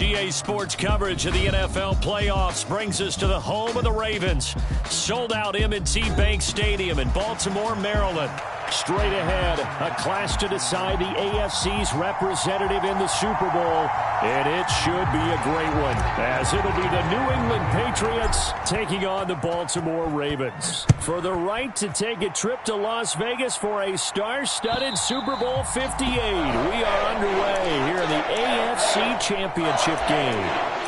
EA Sports coverage of the NFL playoffs brings us to the home of the Ravens. Sold out M&T Bank Stadium in Baltimore, Maryland. Straight ahead, a clash to decide the AFC's representative in the Super Bowl. And it should be a great one, as it'll be the New England Patriots taking on the Baltimore Ravens. For the right to take a trip to Las Vegas for a star-studded Super Bowl 58. We are underway here in the AFC Championship game.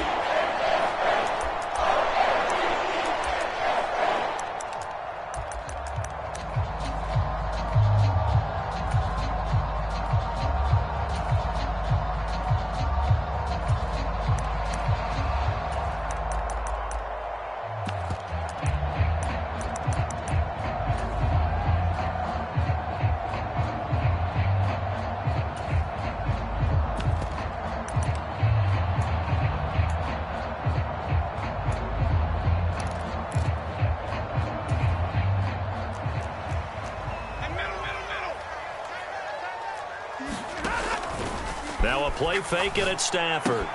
Now a play fake it at Stafford.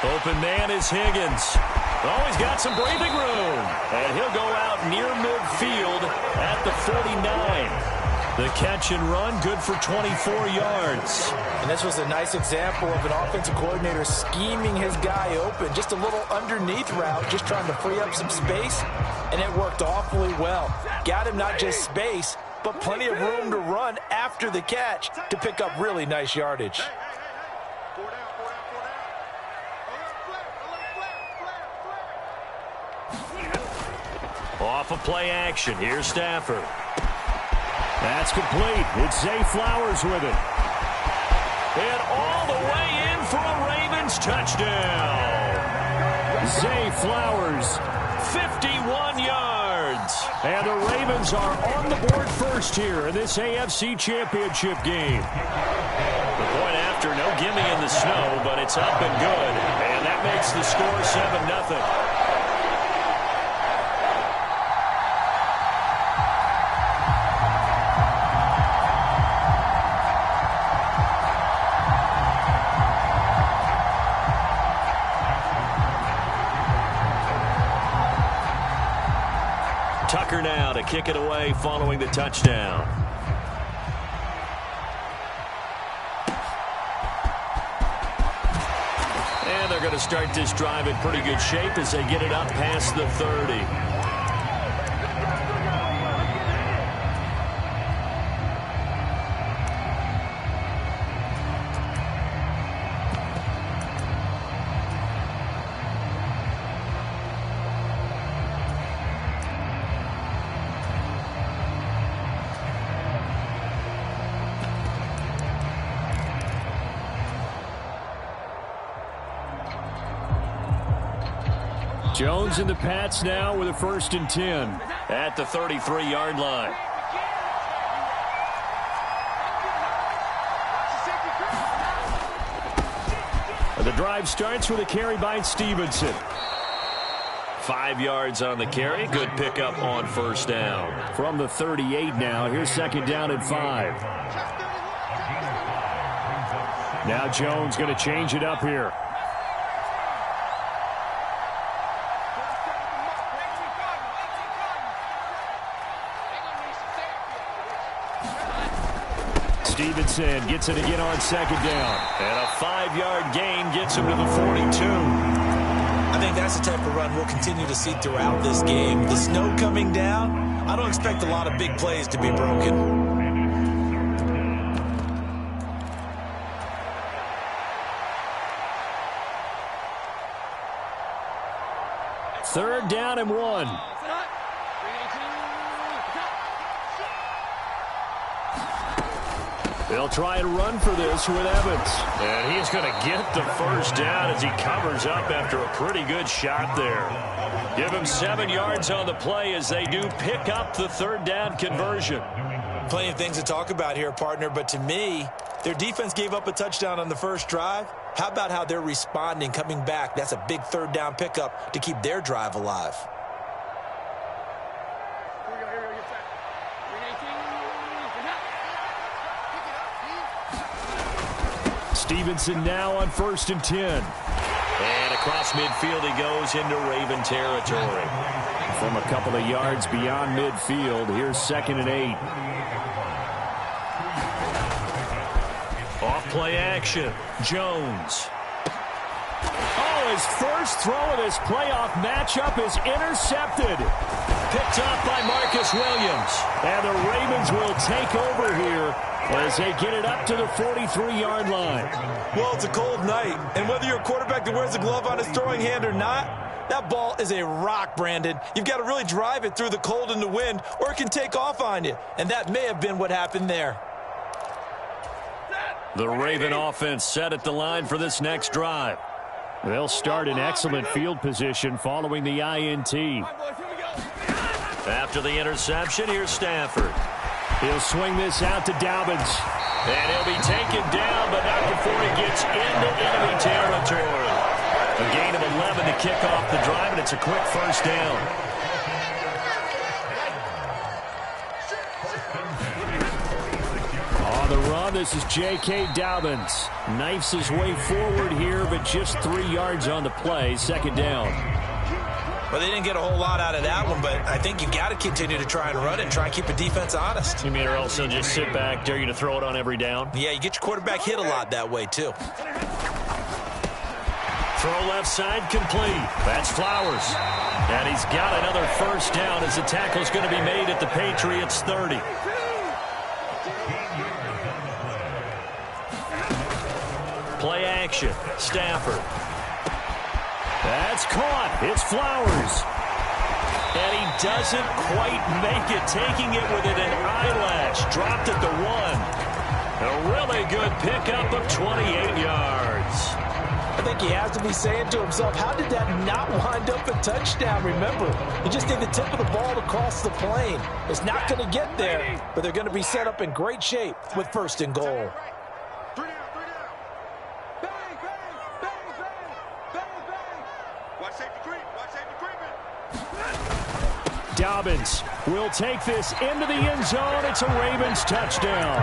Open man is Higgins. Oh, he's got some breathing room. And he'll go out near midfield at the 49. The catch and run, good for 24 yards. And this was a nice example of an offensive coordinator scheming his guy open. Just a little underneath route, just trying to free up some space. And it worked awfully well. Got him not just space, but plenty of room to run after the catch to pick up really nice yardage. Off of play action. Here's Stafford. That's complete. It's Zay Flowers with it. And all the way in for a Ravens touchdown. Zay Flowers, 51 yards. And the Ravens are on the board first here in this AFC Championship game. The point after, no gimme in the snow, but it's up and good. And that makes the score 7-0. Tucker now to kick it away following the touchdown. And they're going to start this drive in pretty good shape as they get it up past the 30. Jones and the Pats now with a 1st and 10 at the 33-yard line. The drive starts with a carry by Stevenson. 5 yards on the carry. Good pickup on 1st down. From the 38 now, here's 2nd down and 5. Now Jones going to change it up here. Stevenson gets it again on 2nd down. And a 5-yard gain gets him to the 42. I think that's the type of run we'll continue to see throughout this game. The snow coming down, I don't expect a lot of big plays to be broken. 3rd down and 1. They'll try and run for this with Evans. And he's going to get the 1st down as he covers up after a pretty good shot there. Give him 7 yards on the play as they do pick up the 3rd down conversion. Plenty of things to talk about here, partner, but to me, their defense gave up a touchdown on the first drive. How about how they're responding, coming back? That's a big 3rd down pickup to keep their drive alive. Stevenson now on 1st and 10. And across midfield he goes into Raven territory. From a couple of yards beyond midfield, here's 2nd and 8. Off play action. Jones. Oh, his first throw of this playoff matchup is intercepted. Picked off by Marcus Williams. And the Ravens will take over here as they get it up to the 43-yard line. Well, it's a cold night, and whether you're a quarterback that wears a glove on his throwing hand or not, that ball is a rock, Brandon. You've got to really drive it through the cold and the wind, or it can take off on you. And that may have been what happened there. The Raven offense set at the line for this next drive. They'll start in excellent field position following the INT. After the interception, here's Stafford. He'll swing this out to Dobbins. And he'll be taken down, but not before he gets into enemy territory. A gain of 11 to kick off the drive, and it's a quick first down. On the run, this is J.K. Dobbins. Knifes his way forward here, but just 3 yards on the play. 2nd down. Well, they didn't get a whole lot out of that one, but I think you got to continue to try and run it and try and keep the defense honest. You mean or else they'll just sit back, dare you to throw it on every down? Yeah, you get your quarterback hit a lot that way, too. Throw left side complete. That's Flowers. And he's got another first down as the tackle's going to be made at the Patriots' 30. Play action. Stafford. That's caught. It's Flowers. And he doesn't quite make it, taking it within an eyelash. Dropped at the 1. A really good pickup of 28 yards. I think he has to be saying to himself, how did that not wind up a touchdown? Remember, you just need the tip of the ball to cross the plane. It's not going to get there, but they're going to be set up in great shape with 1st and goal. Dobbins will take this into the end zone. It's a Ravens touchdown.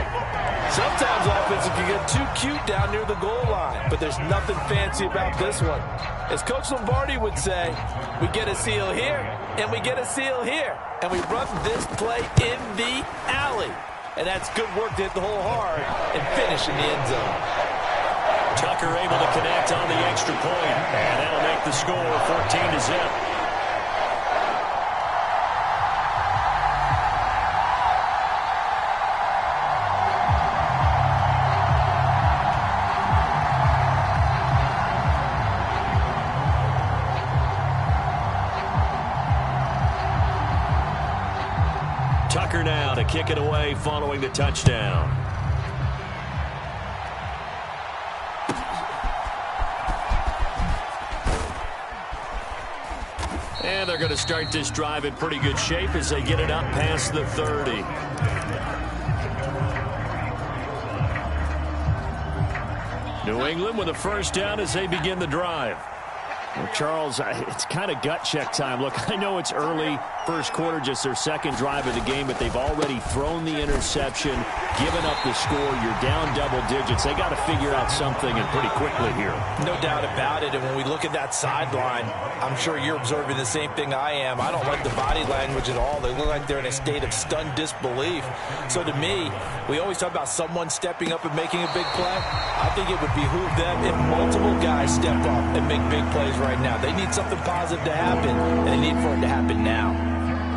Sometimes offense can get too cute down near the goal line, but there's nothing fancy about this one. As Coach Lombardi would say, we get a seal here, and we get a seal here, and we run this play in the alley. And that's good work to hit the hole hard and finish in the end zone. Tucker able to connect on the extra point, and that'll make the score 14-0. Tucker now to kick it away following the touchdown. And they're going to start this drive in pretty good shape as they get it up past the 30. New England with a first down as they begin the drive. Well, Charles, it's kind of gut check time. Look, I know it's early, first quarter, just their 2nd drive of the game, but they've already thrown the interception, given up the score. You're down double digits. They got to figure out something, and pretty quickly here. No doubt about it, and when we look at that sideline, I'm sure you're observing the same thing I am. I don't like the body language at all. They look like they're in a state of stunned disbelief. So to me, we always talk about someone stepping up and making a big play. I think it would behoove them if multiple guys step up and make big plays right now. They need something positive to happen, and they need for it to happen now.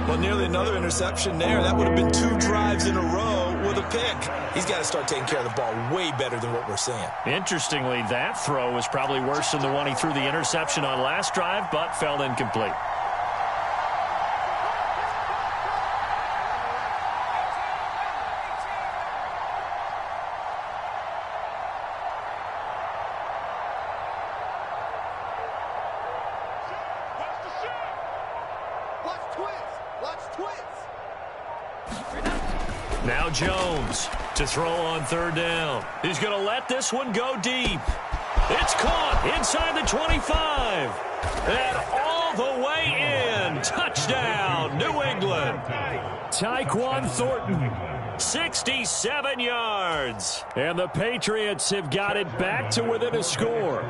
Well, nearly another interception there. That would have been 2 drives in a row with a pick. He's got to start taking care of the ball way better than what we're seeing. Interestingly, that throw was probably worse than the one he threw the interception on last drive, but fell incomplete. Now Jones to throw on 3rd down. He's going to let this one go deep. It's caught inside the 25. And all the way in. Touchdown, New England. Tyquan Thornton, 67 yards. And the Patriots have got it back to within a score.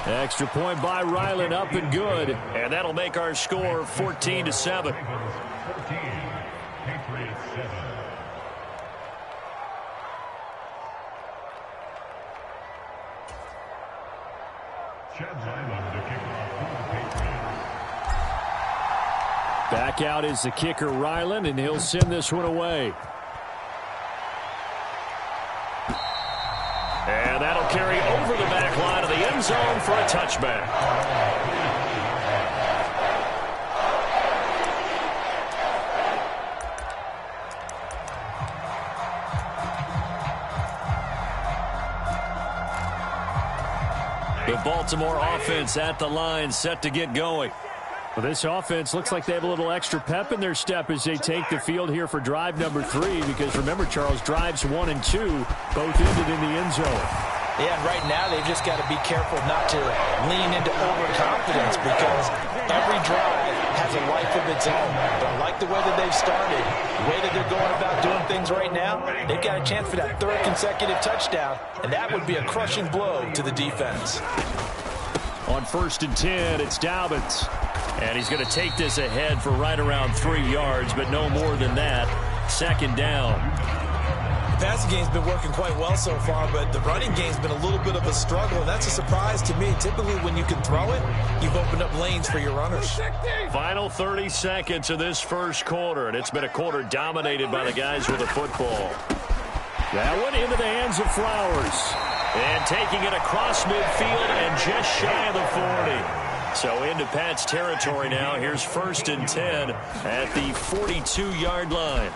Extra point by Ryland, up and good. And that'll make our score 14-7. Back out is the kicker, Ryland, and he'll send this one away. And that'll carry over the back line of the end zone for a touchback. The Baltimore offense at the line, set to get going. Well, this offense looks like they have a little extra pep in their step as they take the field here for drive number 3, because remember, Charles, drives 1 and 2 both ended in the end zone. Yeah, and right now they've just got to be careful not to lean into overconfidence, because every drive has a life of its own. But I like the way that they've started, the way that they're going about doing things right now. They've got a chance for that 3rd consecutive touchdown, and that would be a crushing blow to the defense. On 1st and 10, it's Dobbins. And he's going to take this ahead for right around 3 yards, but no more than that. 2nd down. The passing game's been working quite well so far, but the running game's been a little bit of a struggle, and that's a surprise to me. Typically, when you can throw it, you've opened up lanes for your runners. Final 30 seconds of this first quarter, and it's been a quarter dominated by the guys with the football. That one into the hands of Flowers. And taking it across midfield and just shy of the 40. So into Pat's territory now. Here's 1st and 10 at the 42-yard line.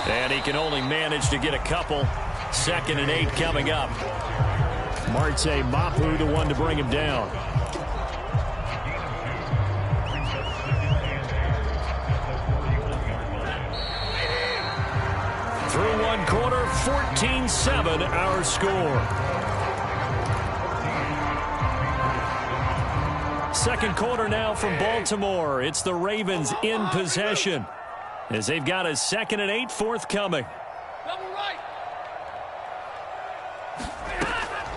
And he can only manage to get a couple. 2nd and 8 coming up. Marte Mapu, the one to bring him down. Through 1 quarter, 14-7 our score. 2nd quarter now from Baltimore. It's the Ravens in possession as they've got a 2nd and 8 forthcoming.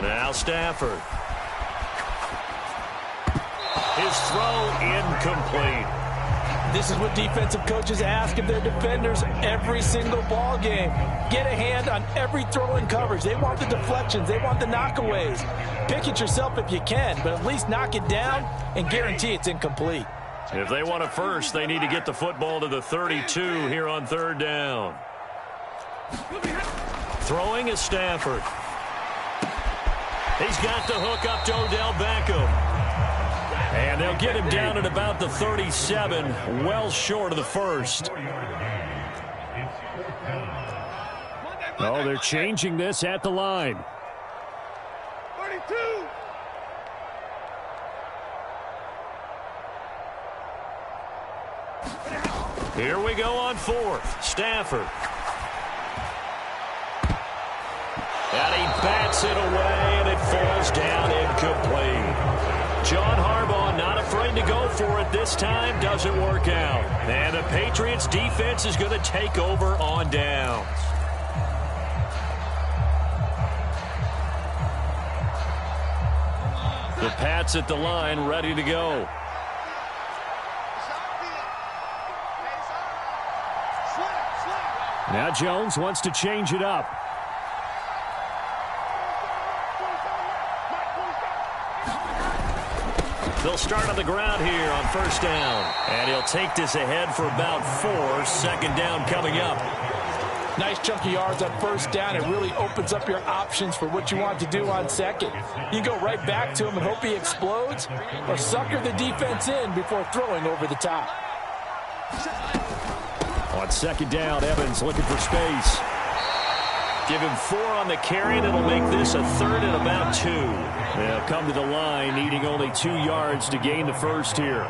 Now Stafford. His throw incomplete. This is what defensive coaches ask of their defenders every single ball game. Get a hand on every throw in coverage. They want the deflections. They want the knockaways. Pick it yourself if you can, but at least knock it down and guarantee it's incomplete. If they want a first, they need to get the football to the 32 here on 3rd down. Throwing is Stafford. He's got the hook up to Odell Beckham. And they'll get him down at about the 37, well short of the 1st. Oh, they're changing this at the line. 32. Here we go on 4th. Stafford. And he bats it away, and it falls down incomplete. John Harbaugh not afraid to go for it this time. Doesn't work out. And the Patriots defense is going to take over on downs. The Pats at the line, ready to go. Now Jones wants to change it up. They'll start on the ground here on 1st down. And he'll take this ahead for about 4. 2nd down coming up. Nice chunky yards on 1st down. It really opens up your options for what you want to do on 2nd. You go right back to him and hope he explodes, or sucker the defense in before throwing over the top. On 2nd down, Evans looking for space. Give him 4 on the carry, and it'll make this a 3rd and about 2. They'll come to the line, needing only 2 yards to gain the 1st here.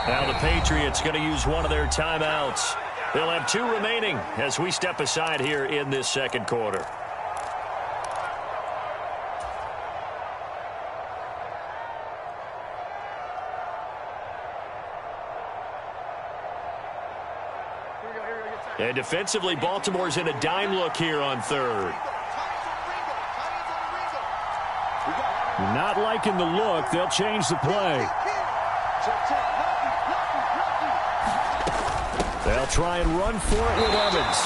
Now the Patriots going to use one of their timeouts. They'll have 2 remaining as we step aside here in this 2nd quarter. And defensively, Baltimore's in a dime look here on 3rd. Not liking the look. They'll change the play. They'll try and run for it with Evans.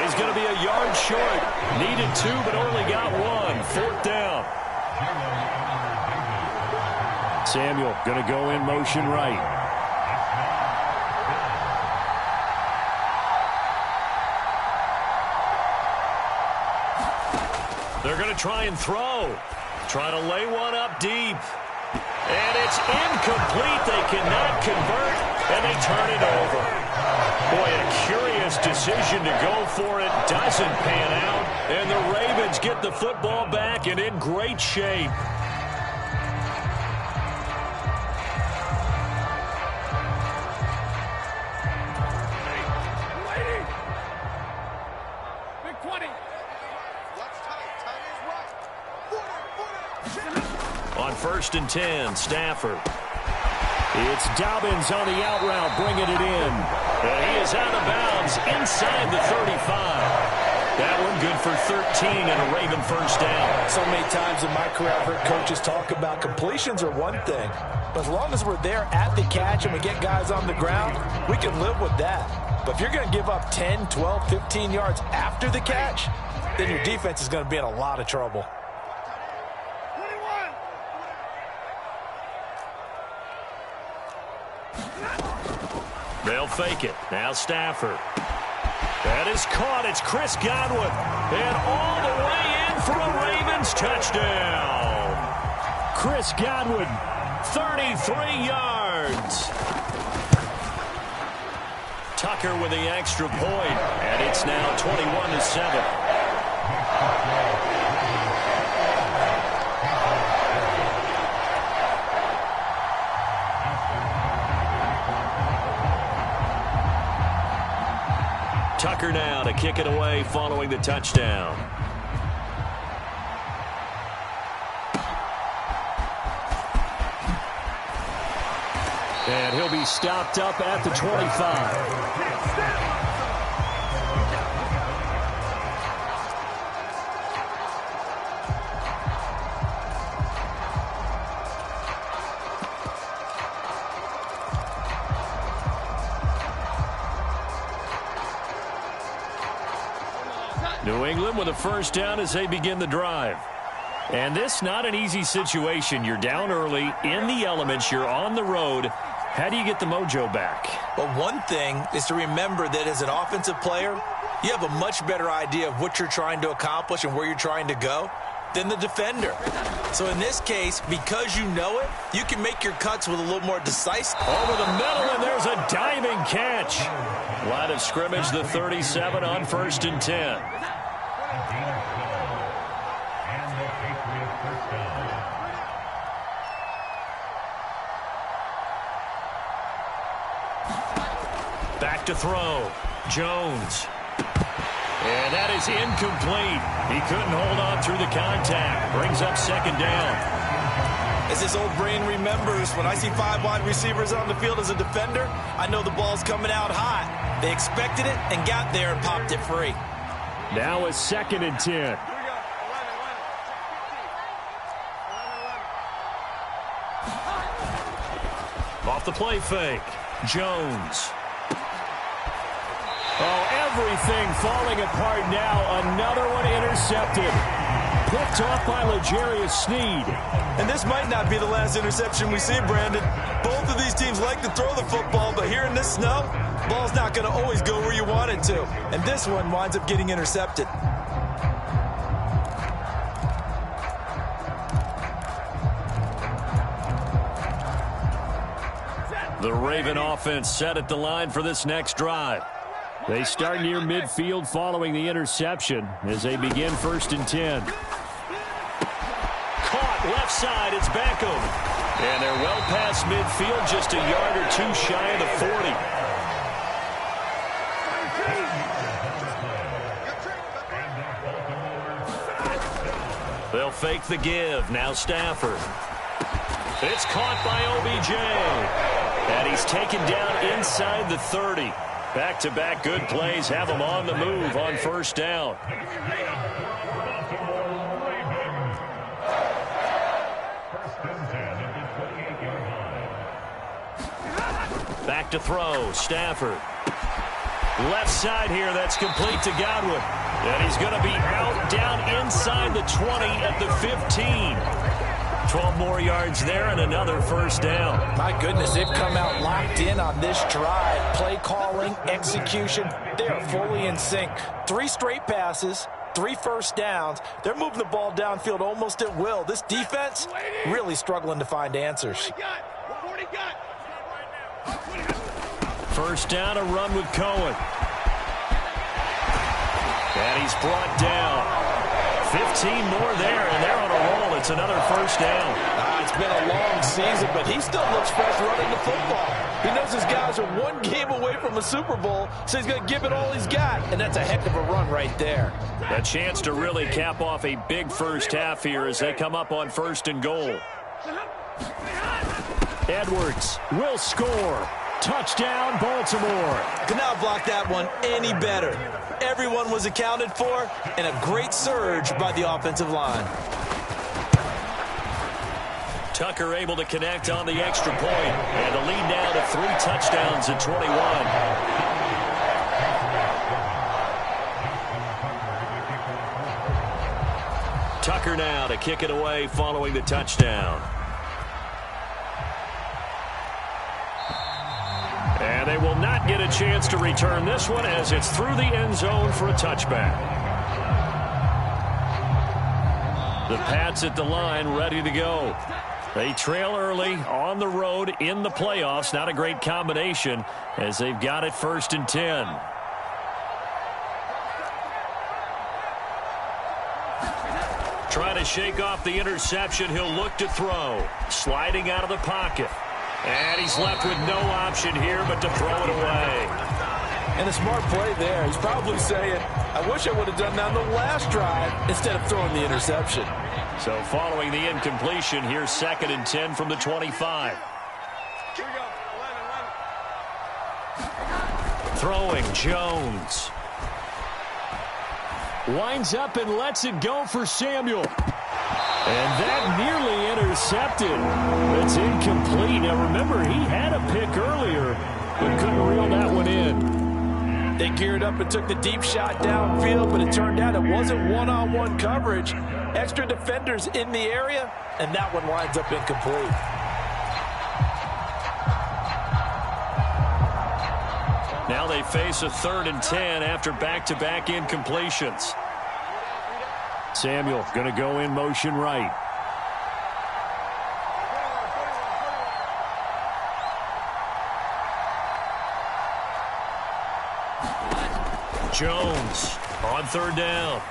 He's going to be a yard short. Needed 2, but only got 1. 4th down. Samuel going to go in motion right. They're going to try and throw. Trying to lay one up deep. And it's incomplete. They cannot convert, and they turn it over. Boy, a curious decision to go for it. Doesn't pan out, and the Ravens get the football back and in great shape. Big 20. On 1st and 10, Stafford. It's Dobbins on the out route, bringing it in. And he is out of bounds inside the 35. That one good for 13 and a Raven first down. So many times in my career I've heard coaches talk about completions are one thing. But as long as we're there at the catch and we get guys on the ground, we can live with that. But if you're going to give up 10, 12, 15 yards after the catch, then your defense is going to be in a lot of trouble. They'll fake it. Now Stafford. That is caught. It's Chris Godwin. And all the way in for a Ravens touchdown. Chris Godwin, 33 yards. Tucker with the extra point. And it's now 21-7. Tucker now to kick it away following the touchdown. And he'll be stopped up at the 25. New England with a first down as they begin the drive. And this not an easy situation. You're down early, in the elements, you're on the road. How do you get the mojo back? Well, one thing is to remember that as an offensive player, you have a much better idea of what you're trying to accomplish and where you're trying to go than the defender. So in this case, because you know it, you can make your cuts with a little more decisive. Over the middle, and there's a diving catch. Line of scrimmage, the 37 on 1st and 10. Back to throw. Jones. And that is incomplete. He couldn't hold on through the contact. Brings up 2nd down. As this old brain remembers, when I see 5 wide receivers on the field as a defender, I know the ball's coming out hot. They expected it and got there and popped it free. Now a 2nd and 10. Off the play fake. Jones. Oh, everything falling apart now. Another one intercepted. Picked off by L'Jarius Sneed. And this might not be the last interception we see, Brandon. Both of these teams like to throw the football, but here in this snow, ball's not going to always go where you want it to. And this one winds up getting intercepted. The Raven offense set at the line for this next drive. They start near midfield following the interception as they begin 1st and 10. Caught left side. It's Beckham. And they're well past midfield, just a yard or 2 shy of the 40. They'll fake the give. Now Stafford. It's caught by OBJ. And he's taken down inside the 30. Back-to-back good plays have him on the move on 1st down. back to throw. Stafford. Left side here, that's complete to Godwin. And he's going to be out down inside the 20 at the 15. 12 more yards there and another first down. My goodness, they've come out locked in on this drive. Play calling, execution, they are fully in sync. 3 straight passes, 3 first downs. They're moving the ball downfield almost at will. This defense really struggling to find answers. First down, a run with Cohen. And he's brought down. 15 more there, and they're on a roll. It's another first down. It's been a long season, but he still looks fresh running the football. He knows his guys are 1 game away from a Super Bowl, so he's going to give it all he's got, and that's a heck of a run right there. A chance to really cap off a big first half here as they come up on 1st and goal. Edwards will score. Touchdown, Baltimore. Could not block that one any better. Everyone was accounted for, and a great surge by the offensive line. Tucker able to connect on the extra point, and the lead now to 3 touchdowns at 21. Tucker now to kick it away following the touchdown. And they will not get a chance to return this one as it's through the end zone for a touchback. The Pats at the line ready to go. They trail early on the road in the playoffs. Not a great combination as they've got it 1st and 10. Trying to shake off the interception. He'll look to throw. Sliding out of the pocket. And he's left with no option here but to throw it away. And a smart play there. He's probably saying, I wish I would have done that on the last drive instead of throwing the interception. So following the incompletion, here's 2nd and 10 from the 25. Throwing Jones. Winds up and lets it go for Samuel. And that nearly intercepted. It's incomplete. Now remember, he had a pick earlier, but couldn't reel that one in. They geared up and took the deep shot downfield, but it turned out it wasn't one-on-one coverage. Extra defenders in the area, and that one winds up incomplete. Now they face a 3rd and 10 after back-to-back incompletions. Samuel going to go in motion right. Jones on 3rd down.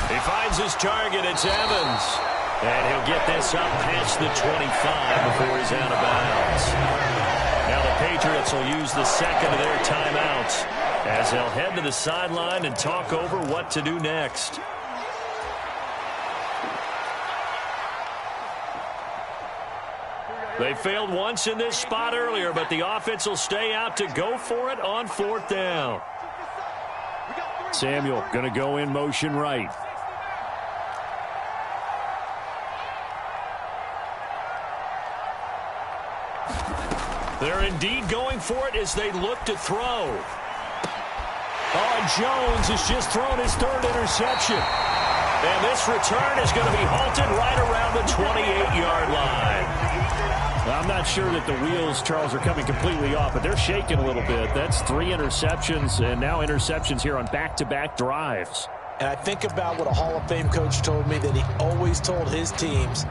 He finds his target. It's Evans. And he'll get this up past the 25 before he's out of bounds. Now the Patriots will use the 2nd of their timeouts as they'll head to the sideline and talk over what to do next. They failed once in this spot earlier, but the offense will stay out to go for it on 4th down. Samuel going to go in motion right. They're indeed going for it as they look to throw. Oh, and Jones has just thrown his 3rd interception. And this return is going to be halted right around the 28-yard line. I'm not sure that the wheels, Charles, are coming completely off, but they're shaking a little bit. That's 3 interceptions, and now interceptions here on back-to-back drives. And I think about what a Hall of Fame coach told me that he always told his teams,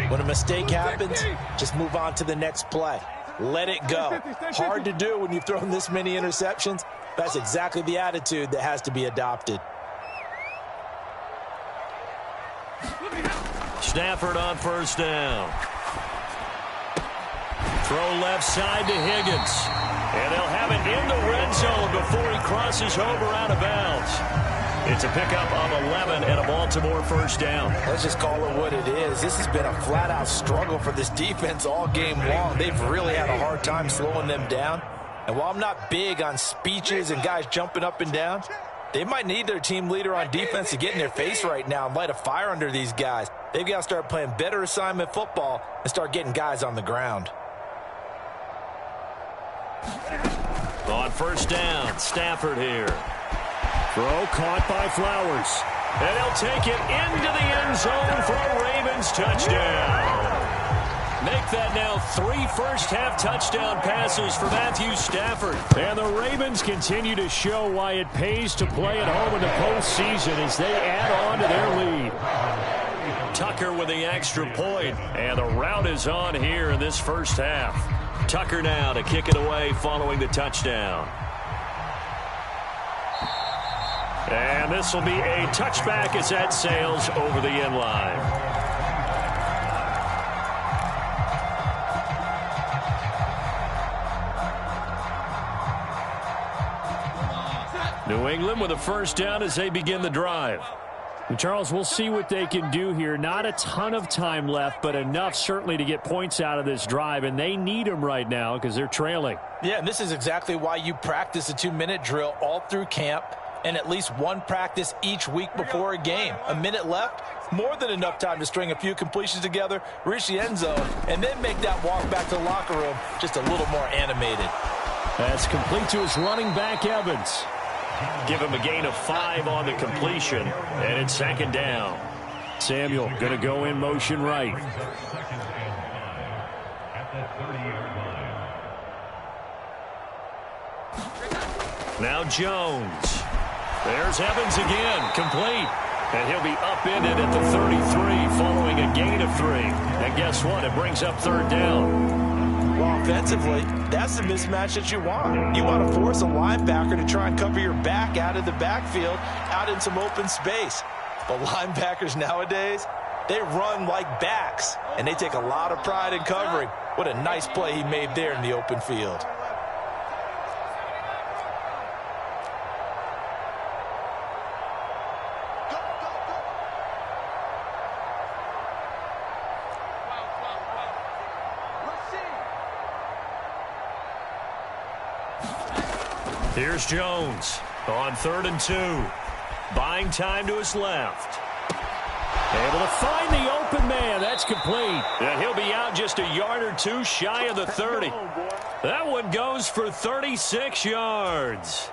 when a mistake happens, just move on to the next play. Let it go. Hard to do when you've thrown this many interceptions. That's exactly the attitude that has to be adopted. Stafford on 1st down. Throw left side to Higgins. And they'll have it in the red zone before he crosses over out of bounds. It's a pickup of 11 and a Baltimore 1st down. Let's just call it what it is. This has been a flat-out struggle for this defense all game long. They've really had a hard time slowing them down. And while I'm not big on speeches and guys jumping up and down, they might need their team leader on defense to get in their face right now and light a fire under these guys. They've got to start playing better assignment football and start getting guys on the ground. On first down, Stafford here. Throw caught by Flowers. And he'll take it into the end zone for a Ravens touchdown. Make that now 3 first-half touchdown passes for Matthew Stafford. And the Ravens continue to show why it pays to play at home in the postseason as they add on to their lead. Tucker with the extra point, and the route is on here in this first half. Tucker now to kick it away following the touchdown. And this will be a touchback as that sails over the end line. New England with a first down as they begin the drive. And Charles, we'll see what they can do here. Not a ton of time left, but enough certainly to get points out of this drive, and they need them right now because they're trailing. Yeah, and this is exactly why you practice a 2-minute drill all through camp and at least one practice each week before a game. A minute left, more than enough time to string a few completions together, reach the end zone, and then make that walk back to the locker room just a little more animated. That's complete to his running back, Evans. Give him a gain of 5 on the completion, and it's second down. Samuel going to go in motion right. Now Jones. There's Evans again, complete. And he'll be upended at the 33 following a gain of 3. And guess what? It brings up third down. Well, offensively, that's the mismatch that you want. You want to force a linebacker to try and cover your back out of the backfield, out in some open space. But linebackers nowadays, they run like backs, and they take a lot of pride in covering. What a nice play he made there in the open field. Here's Jones on 3rd and 2. Buying time to his left. Able to find the open man. That's complete. And he'll be out just a yard or 2 shy of the 30. That one goes for 36 yards.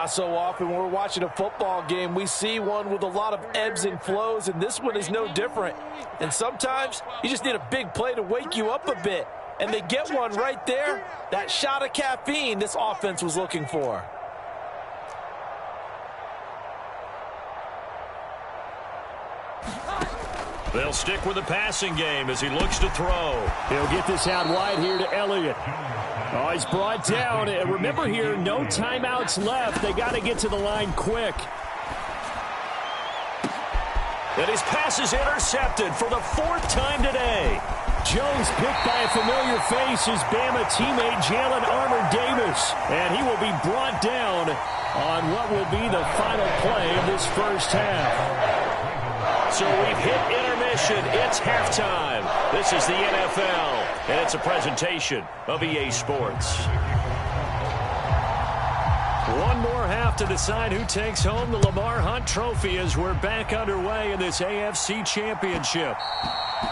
So often when we're watching a football game, we see one with a lot of ebbs and flows, and this one is no different. And sometimes you just need a big play to wake you up a bit. And they get one right there. That shot of caffeine this offense was looking for. They'll stick with the passing game as he looks to throw. He'll get this out wide here to Elliott. Oh, he's brought down. And remember here, no timeouts left. They got to get to the line quick. And his pass is intercepted for the 4th time today. Jones picked by a familiar face, his Bama teammate Jalen Armour-Davis. And he will be brought down on what will be the final play of this first half. So we've hit intermission. It's halftime. This is the NFL, and it's a presentation of EA Sports. One more half to decide who takes home the Lamar Hunt Trophy as we're back underway in this AFC Championship.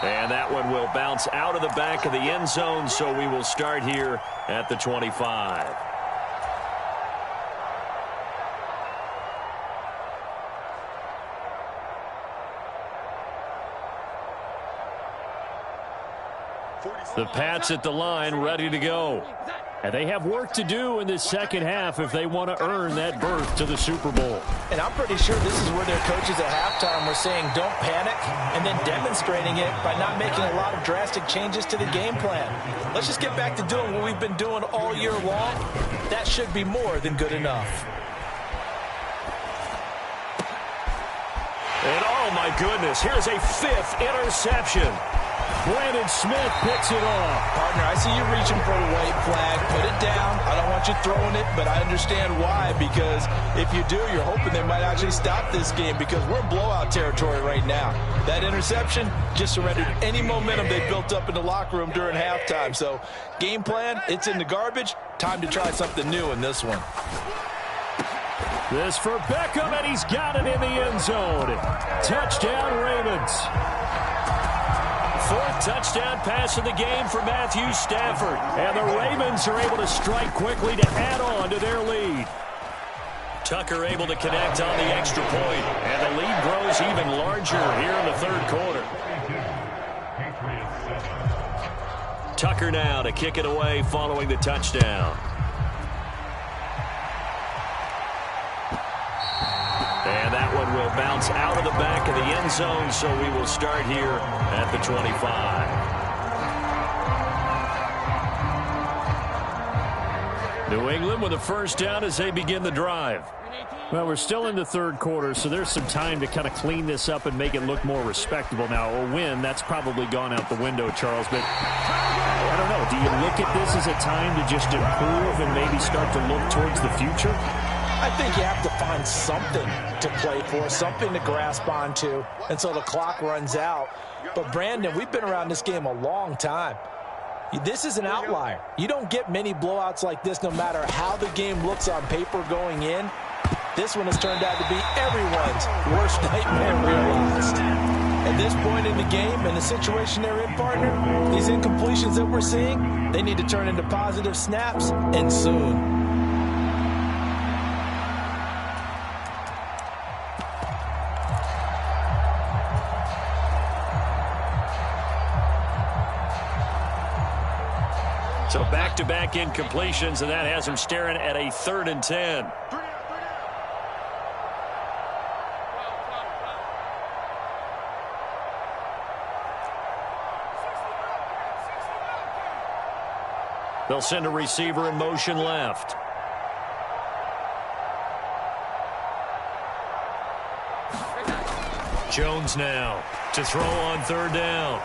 And that one will bounce out of the back of the end zone, so we will start here at the 25. The Pats at the line, ready to go. And they have work to do in this second half if they want to earn that berth to the Super Bowl. And I'm pretty sure this is where their coaches at halftime were saying don't panic, and then demonstrating it by not making a lot of drastic changes to the game plan. Let's just get back to doing what we've been doing all year long. That should be more than good enough. And oh my goodness, here's a 5th interception. Brandon Smith picks it off. Partner, I see you reaching for the white flag. Put it down. I don't want you throwing it, but I understand why, because if you do, you're hoping they might actually stop this game because we're in blowout territory right now. That interception just surrendered any momentum they built up in the locker room during halftime. So game plan, it's in the garbage. Time to try something new in this one. This for Beckham, and he's got it in the end zone. Touchdown, Ravens. Fourth touchdown pass of the game for Matthew Stafford. And the Ravens are able to strike quickly to add on to their lead. Tucker able to connect on the extra point, and the lead grows even larger here in the third quarter. Tucker now to kick it away following the touchdown. And that one will bounce out of the back of the end zone, so we will start here at the 25. New England with a first down as they begin the drive. Well, we're still in the third quarter, so there's some time to kind of clean this up and make it look more respectable. Now, a win, that's probably gone out the window, Charles, but I don't know. Do you look at this as a time to just improve and maybe start to look towards the future? I think you have to find something to play for, something to grasp onto until the clock runs out. But, Brandon, we've been around this game a long time. This is an outlier. You don't get many blowouts like this no matter how the game looks on paper going in. This one has turned out to be everyone's worst nightmare realized. At this point in the game and the situation they're in, partner, these incompletions that we're seeing, they need to turn into positive snaps, and soon. So back-to-back incompletions, and that has them staring at a 3rd and 10. They'll send a receiver in motion left. Jones now to throw on 3rd down.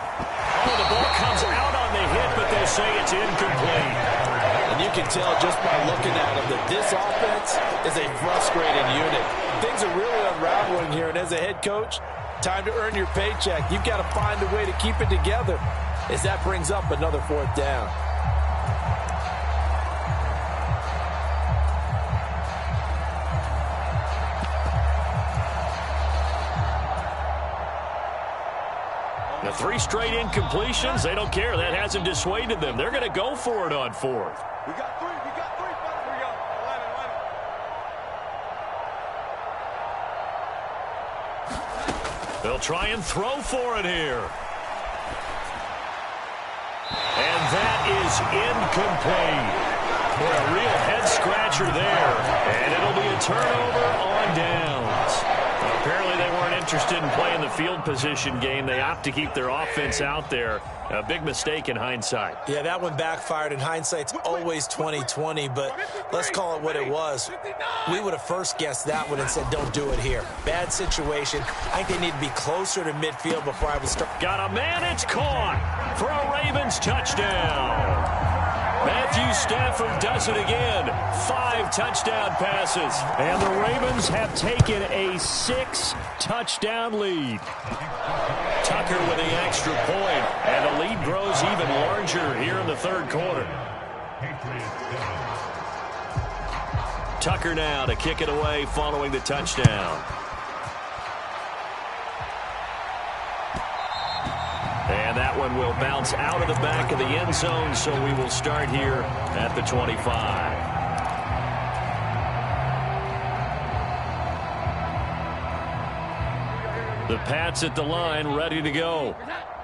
Oh, the ball comes out on the hit, but they'll say it's incomplete. And you can tell just by looking at them that this offense is a frustrating unit. Things are really unraveling here, and as a head coach, time to earn your paycheck. You've got to find a way to keep it together as that brings up another 4th down. The 3 straight incompletions, they don't care. That hasn't dissuaded them. They're going to go for it on 4th. We got 3. We got 3. We got 11. They'll try and throw for it here. And that is incomplete. Boy, a real head-scratcher there. And it'll be a turnover on downs. Apparently they weren't interested in playing the field position game. They opt to keep their offense out there. A big mistake in hindsight. Yeah, that one backfired. In hindsight's always 20/20, but let's call it what it was. We would have first guessed that one and said, don't do it here. Bad situation. I think they need to be closer to midfield before I would start. Got a man, it's caught for a Ravens touchdown. Matthew Stafford does it again. 5 touchdown passes. And the Ravens have taken a 6-touchdown lead. Tucker with the extra point, and the lead grows even larger here in the third quarter. Tucker now to kick it away following the touchdown. And that one will bounce out of the back of the end zone, so we will start here at the 25. The Pats at the line, ready to go.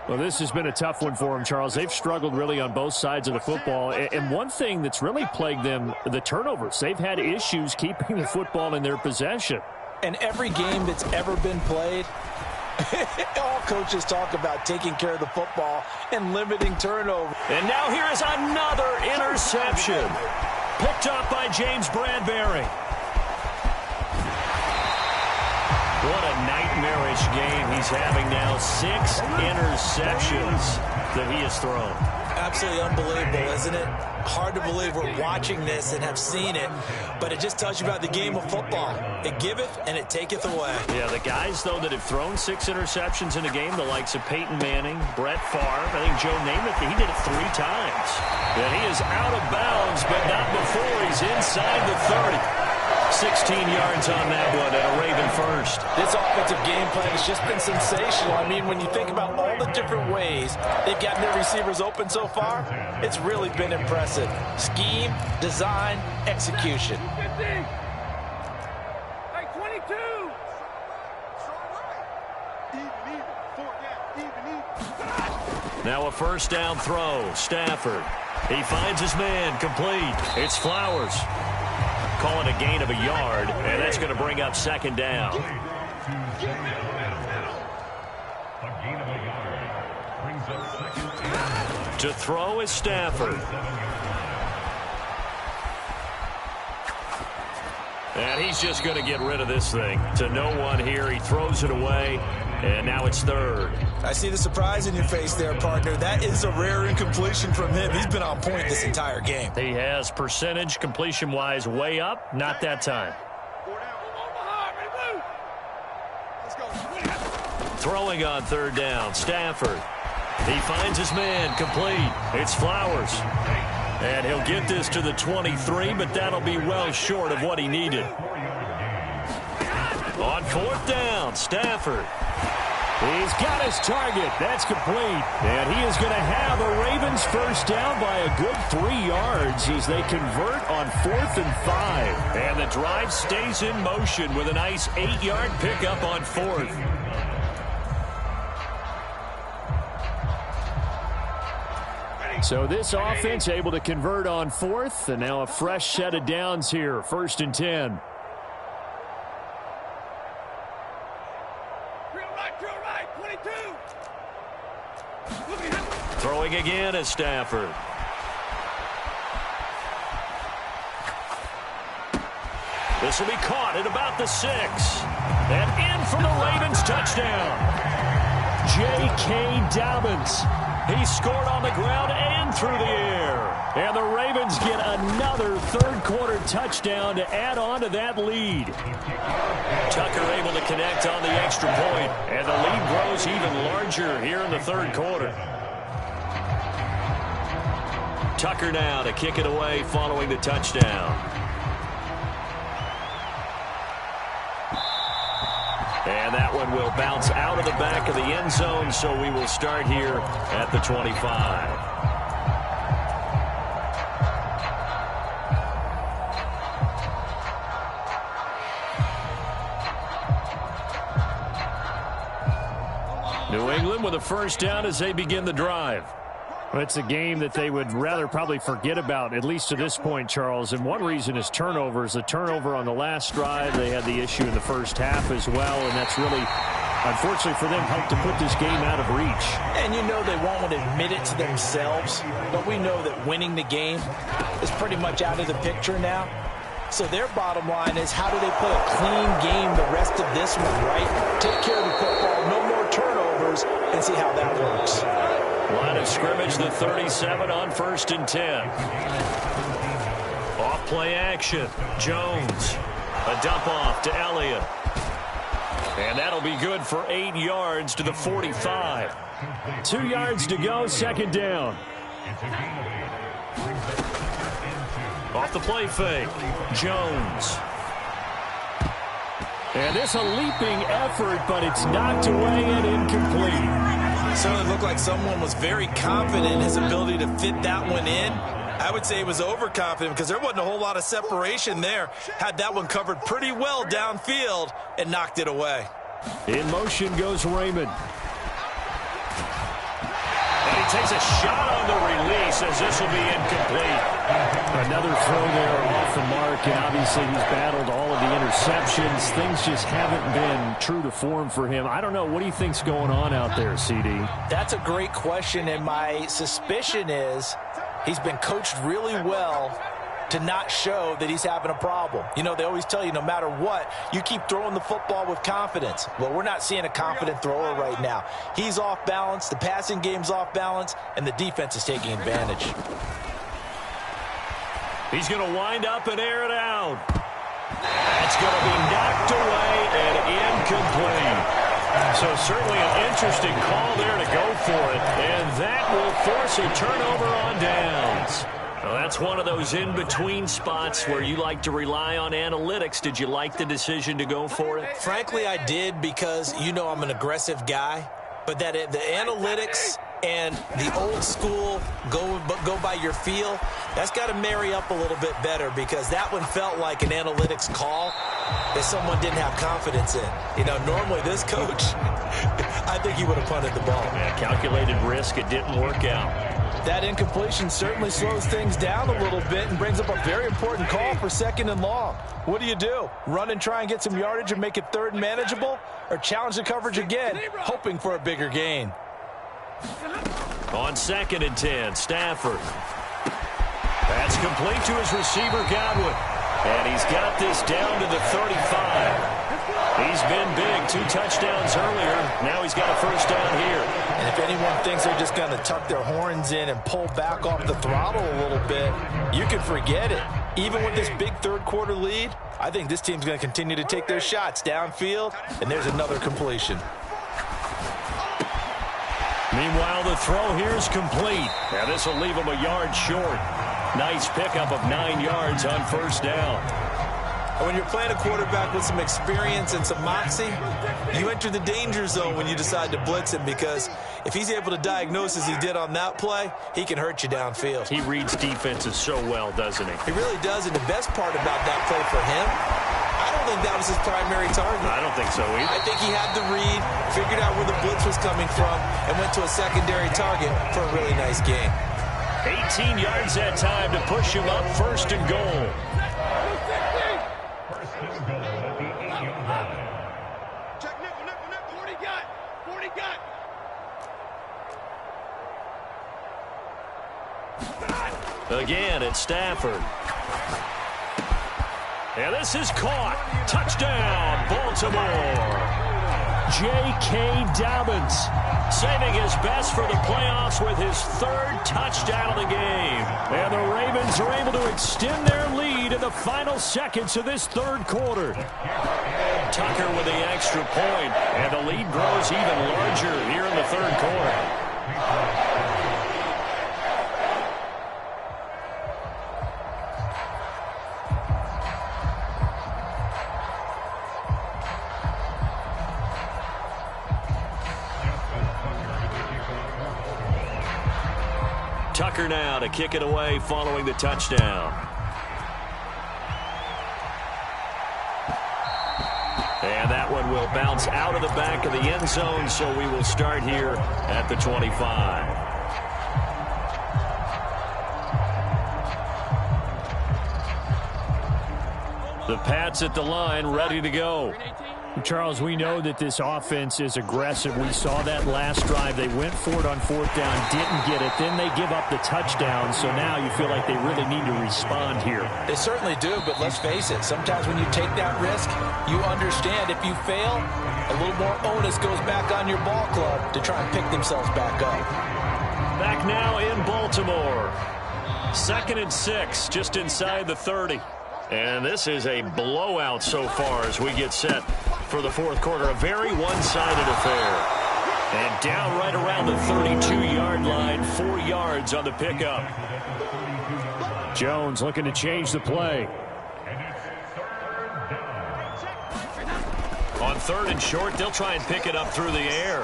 Well, this has been a tough one for them, Charles. They've struggled really on both sides of the football. And one thing that's really plagued them, the turnovers. They've had issues keeping the football in their possession. And every game that's ever been played, all coaches talk about taking care of the football and limiting turnover. And now here is another interception. Picked up by James Bradbury. What a nightmarish game he's having now. 6 interceptions that he has thrown. Absolutely unbelievable, isn't it? Hard to believe we're watching this and have seen it, but it just tells you about the game of football. It giveth and it taketh away. Yeah, the guys, though, that have thrown 6 interceptions in a game, the likes of Peyton Manning, Brett Favre, I think Joe Namath, he did it 3 times. And he is out of bounds, but not before he's inside the 30. 16 yards on that one, and a Raven first. This offensive game plan has just been sensational. I mean, when you think about all the different ways they've gotten their receivers open so far, it's really been impressive. Scheme, design, execution. Hey, 22. Now a first down throw. Stafford. He finds his man, complete. It's Flowers. Calling a gain of a yard, and that's going to bring up second down. To throw is Stafford. And he's just going to get rid of this thing. To no one here. He throws it away, and now it's third. I see the surprise in your face there, partner. That is a rare incompletion from him. He's been on point this entire game. He has percentage completion-wise way up. Not that time. Throwing on third down. Stafford. He finds his man, complete. It's Flowers. And he'll get this to the 23, but that'll be well short of what he needed. On fourth down, Stafford. He's got his target. That's complete. And he is going to have a Ravens first down by a good 3 yards as they convert on 4th and 5. And the drive stays in motion with a nice 8-yard pickup on 4th. So this offense able to convert on 4th, and now a fresh set of downs here, 1st and 10. Right, 22. Throwing again is Stafford. This will be caught at about the 6. And in for the Ravens touchdown. J.K. Dobbins. He scored on the ground and through the air. And the Ravens get another third-quarter touchdown to add on to that lead. Tucker able to connect on the extra point, and the lead grows even larger here in the third quarter. Tucker now to kick it away following the touchdown. And that one will bounce out of the back of the end zone, so we will start here at the 25. New England with a first down as they begin the drive. It's a game that they would rather probably forget about, at least to this point, Charles. And one reason is turnovers. The turnover on the last drive, they had the issue in the first half as well, and that's really, unfortunately for them, helped to put this game out of reach. And you know they won't want to admit it to themselves, but we know that winning the game is pretty much out of the picture now. So their bottom line is, how do they play a clean game the rest of this one, right? Take care of the football, no more turnovers, and see how that works. Line of scrimmage, the 37 on 1st and 10. Off play action. Jones. A dump off to Elliott. And that'll be good for 8 yards to the 45. 2 yards to go, second down. Off the play fake. Jones. And this a leaping effort, but it's knocked away and incomplete. Certainly looked like someone was very confident in his ability to fit that one in. I would say he was overconfident because there wasn't a whole lot of separation there. Had that one covered pretty well downfield and knocked it away. In motion goes Raymond. And he takes a shot on the release as this will be incomplete. Another throw there off the mark, and obviously he's battled all of the interceptions. Things just haven't been true to form for him. I don't know. What do you think's going on out there, CD? That's a great question, and my suspicion is he's been coached really well to not show that he's having a problem. You know, they always tell you no matter what, you keep throwing the football with confidence. Well, we're not seeing a confident thrower right now. He's off balance, the passing game's off balance, and the defense is taking advantage. He's going to wind up and air it out. That's going to be knocked away and incomplete. So certainly an interesting call there to go for it, and that will force a turnover on downs. Well, that's one of those in-between spots where you like to rely on analytics. Did you like the decision to go for it? Frankly, I did, because you know I'm an aggressive guy. But the analytics and the old school go by your feel, that's got to marry up a little bit better, because that one felt like an analytics call that someone didn't have confidence in. You know, normally this coach, I think he would have punted the ball. Yeah, calculated risk. It didn't work out. That incompletion certainly slows things down a little bit and brings up a very important call for 2nd and long. What do? Run and try and get some yardage and make it 3rd and manageable? Or challenge the coverage again, hoping for a bigger gain? On 2nd and 10, Stafford. That's complete to his receiver, Godwin. And he's got this down to the 35. He's been big, 2 touchdowns earlier. Now he's got a first down here. And if anyone thinks they're just going to tuck their horns in and pull back off the throttle a little bit, you can forget it. Even with this big 3rd quarter lead, I think this team's going to continue to take their shots downfield, and there's another completion. Meanwhile, the throw here is complete. Now this will leave him a yard short. Nice pickup of 9 yards on first down. When you're playing a quarterback with some experience and some moxie, you enter the danger zone when you decide to blitz him, because if he's able to diagnose as he did on that play, he can hurt you downfield. He reads defenses so well, doesn't he? He really does, and the best part about that play for him, I don't think that was his primary target. I don't think so either. I think he had the read, figured out where the blitz was coming from, and went to a secondary target for a really nice gain. 18 yards that time to push him up, 1st and goal. Check nickel. 40 got. Again, it's Stafford. And this is caught. Touchdown, Baltimore. J.K. Dobbins saving his best for the playoffs with his 3rd touchdown of the game. And the Ravens are able to extend their lead in the final seconds of this 3rd quarter. Tucker with the extra point, and the lead grows even larger here in the 3rd quarter. Tucker now to kick it away following the touchdown. And that one will bounce out of the back of the end zone, so we will start here at the 25. The Pats at the line, ready to go. Charles, we know that this offense is aggressive. We saw that last drive. They went for it on 4th down, didn't get it. Then they give up the touchdown, so now you feel like they really need to respond here. They certainly do, but let's face it, sometimes when you take that risk, you understand if you fail, a little more onus goes back on your ball club to try and pick themselves back up. Back now in Baltimore. 2nd and 6, just inside the 30. And this is a blowout so far as we get set for the 4th quarter. A very one-sided affair. And down right around the 32-yard line, 4 yards on the pickup. Jones looking to change the play. On 3rd and short, they'll try and pick it up through the air.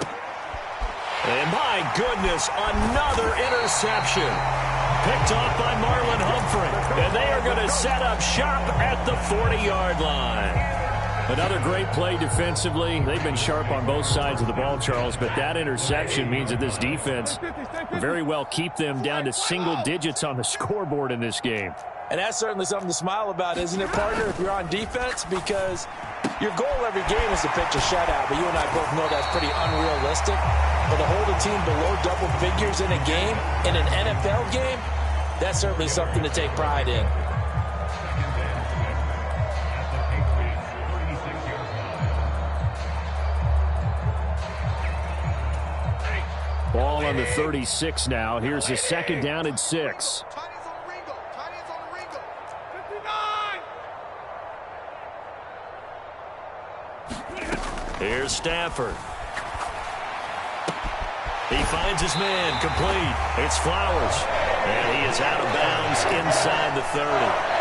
And my goodness, another interception. Picked off by Marlon Humphrey. And they are going to set up shop at the 40-yard line. Another great play defensively. They've been sharp on both sides of the ball, Charles, but that interception means that this defense very well keep them down to single digits on the scoreboard in this game. And that's certainly something to smile about, isn't it, partner, if you're on defense? Because your goal every game is to pitch a shutout, but you and I both know that's pretty unrealistic. But to hold a team below double figures in a game, in an NFL game, that's certainly something to take pride in. Ball on the 36 now. Here's the 2nd down and 6. Here's Stafford. He finds his man, complete. It's Flowers. And he is out of bounds inside the 30.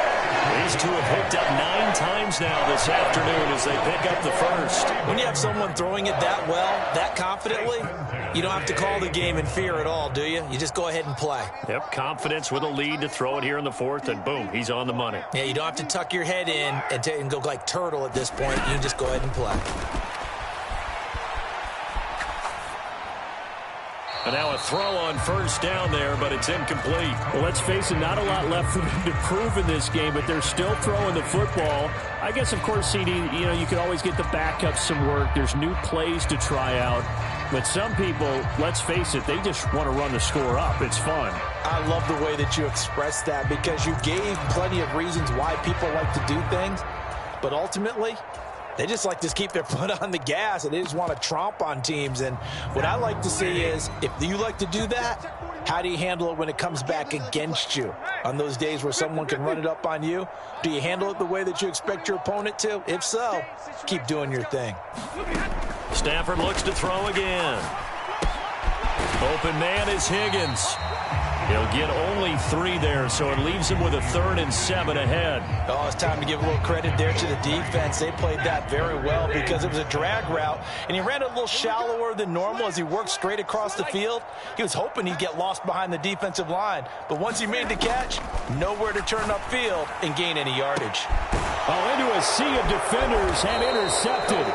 These two have hooked up 9 times now this afternoon as they pick up the first. When you have someone throwing it that well, that confidently, you don't have to call the game in fear at all, do you? You just go ahead and play. Yep, confidence with a lead to throw it here in the 4th, and boom, he's on the money. Yeah, you don't have to tuck your head in and go like turtle at this point. You can just go ahead and play. And now a throw on first down there, but it's incomplete. Well, let's face it, not a lot left for them to prove in this game, but they're still throwing the football. I guess, of course, CD, you could always get the backups some work. There's new plays to try out. But some people, let's face it, they just want to run the score up. It's fun. I love the way that you expressed that because you gave plenty of reasons why people like to do things. But ultimately, they just like to keep their foot on the gas, and they just want to tromp on teams. And what I like to see is, if you like to do that, how do you handle it when it comes back against you? On those days where someone can run it up on you, do you handle it the way that you expect your opponent to? If so, keep doing your thing. Stafford looks to throw again. Open man is Higgins. He'll get only 3 there, so it leaves him with a 3rd and 7 ahead. Oh, it's time to give a little credit there to the defense. They played that very well because it was a drag route, and he ran a little shallower than normal as he worked straight across the field. He was hoping he'd get lost behind the defensive line, but once he made the catch, nowhere to turn upfield and gain any yardage. Oh, into a sea of defenders and intercepted.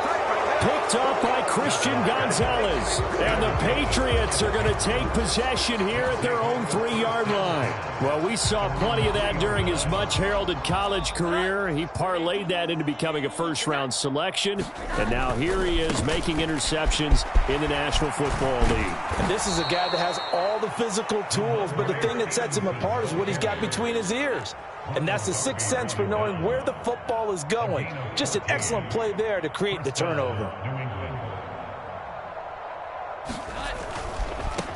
Picked up by Christian Gonzalez. And the Patriots are going to take possession here at their own 3-yard line. Well, we saw plenty of that during his much-heralded college career. He parlayed that into becoming a first-round selection. And now here he is making interceptions in the National Football League. And this is a guy that has all the physical tools, but the thing that sets him apart is what he's got between his ears. And that's the sixth sense for knowing where the football is going. Just an excellent play there to create the turnover.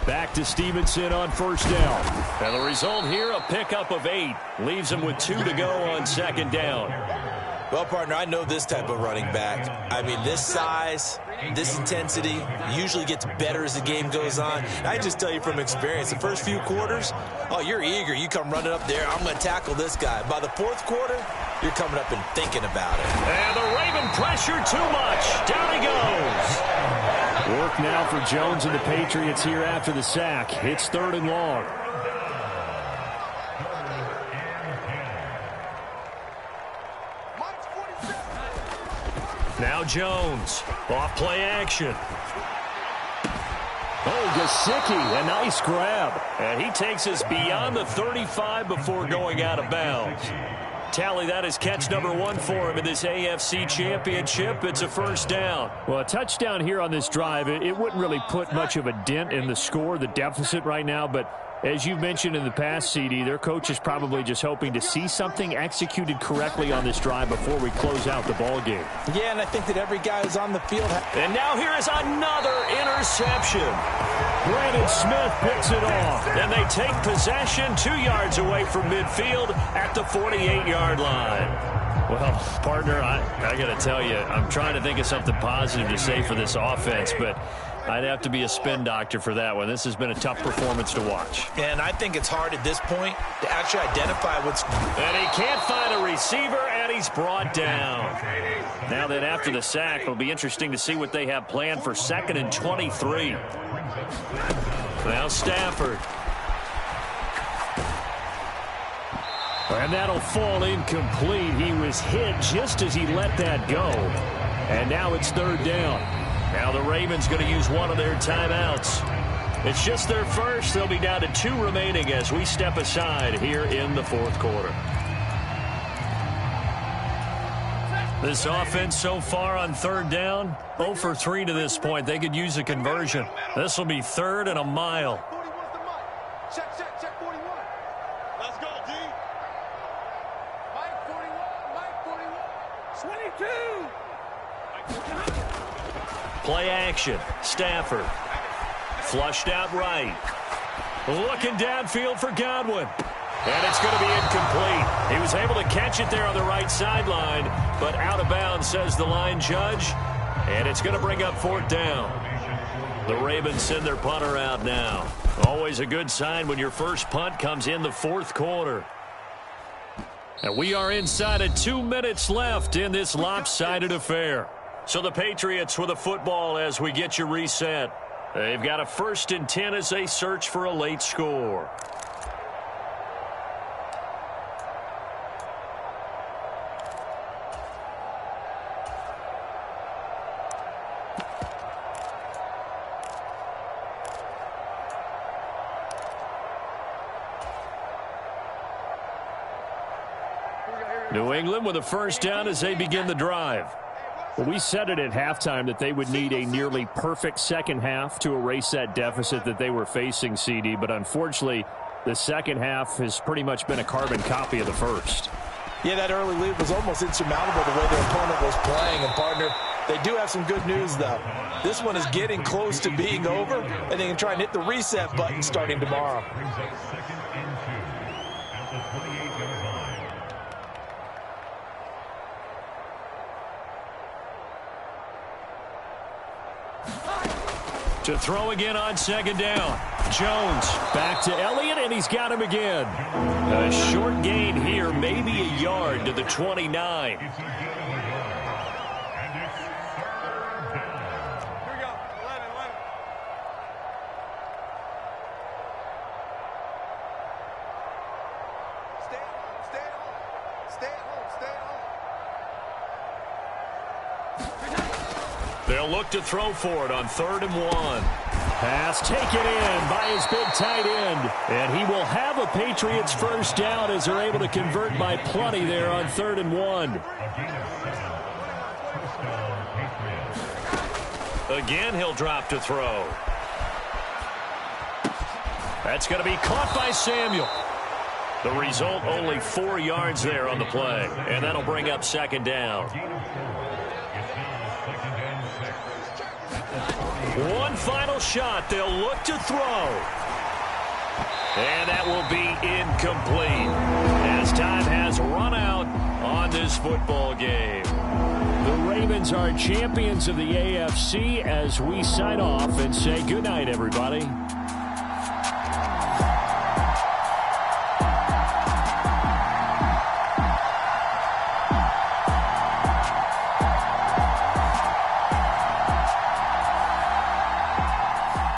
Back to Stevenson on first down. And the result here, a pickup of 8. Leaves him with 2 to go on 2nd down. Well, partner, I know this type of running back. I mean, this size, this intensity usually gets better as the game goes on. And I just tell you from experience, the first few quarters, oh, you're eager. You come running up there, I'm going to tackle this guy. By the 4th quarter, you're coming up and thinking about it. And the Raven pressure too much. Down he goes. Work now for Jones and the Patriots here after the sack. It's 3rd and long. Now Jones, off play action. Oh, Gesicki, a nice grab. And he takes us beyond the 35 before going out of bounds. Tally, that is catch number 1 for him in this AFC Championship. It's a first down. Well, a touchdown here on this drive, it wouldn't really put much of a dent in the score, the deficit right now, but as you've mentioned in the past, CD, their coach is probably just hoping to see something executed correctly on this drive before we close out the ball game. Yeah, and I think that every guy is on the field. And now here is another interception. Brandon Smith picks it off. And they take possession 2 yards away from midfield at the 48-yard line. Well, partner, I got to tell you, I'm trying to think of something positive to say for this offense, but I'd have to be a spin doctor for that one. This has been a tough performance to watch. And I think it's hard at this point to actually identify what's... And he can't find a receiver, and he's brought down. Now that after the sack, it'll be interesting to see what they have planned for 2nd and 23. Now Stafford. And that'll fall incomplete. He was hit just as he let that go. And now it's 3rd down. Now the Ravens going to use one of their timeouts. It's just their first. They'll be down to 2 remaining as we step aside here in the 4th quarter. This offense so far on 3rd down, 0 for 3 to this point. They could use a conversion. This will be 3rd and a mile. Check 41. Let's go, D. Mike 41. 22. Play action. Stafford. Flushed out right. Looking downfield for Godwin. And it's going to be incomplete. He was able to catch it there on the right sideline, but out of bounds, says the line judge. And it's going to bring up 4th down. The Ravens send their punter out now. Always a good sign when your first punt comes in the fourth quarter. And we are inside of 2 minutes left in this lopsided affair. So the Patriots with a football as we get you reset. They've got a 1st and 10 as they search for a late score. New England with a 1st down as they begin the drive. Well, we said it at halftime that they would need a nearly perfect second half to erase that deficit that they were facing, CD. But unfortunately, the second half has pretty much been a carbon copy of the first. Yeah, that early lead was almost insurmountable the way their opponent was playing. And, partner, they do have some good news, though. This one is getting close to being over, and they can try and hit the reset button starting tomorrow. To throw again on 2nd down. Jones back to Elliott, and he's got him again. A short gain here, maybe a yard to the 29. They'll look to throw for it on 3rd and 1. Pass taken in by his big tight end. And he will have a Patriots 1st down as they're able to convert by plenty there on 3rd and 1. Again, he'll drop to throw. That's going to be caught by Samuel. The result, only 4 yards there on the play. And that'll bring up 2nd down. One final shot. They'll look to throw. And that will be incomplete as time has run out on this football game. The Ravens are champions of the AFC as we sign off and say goodnight, everybody.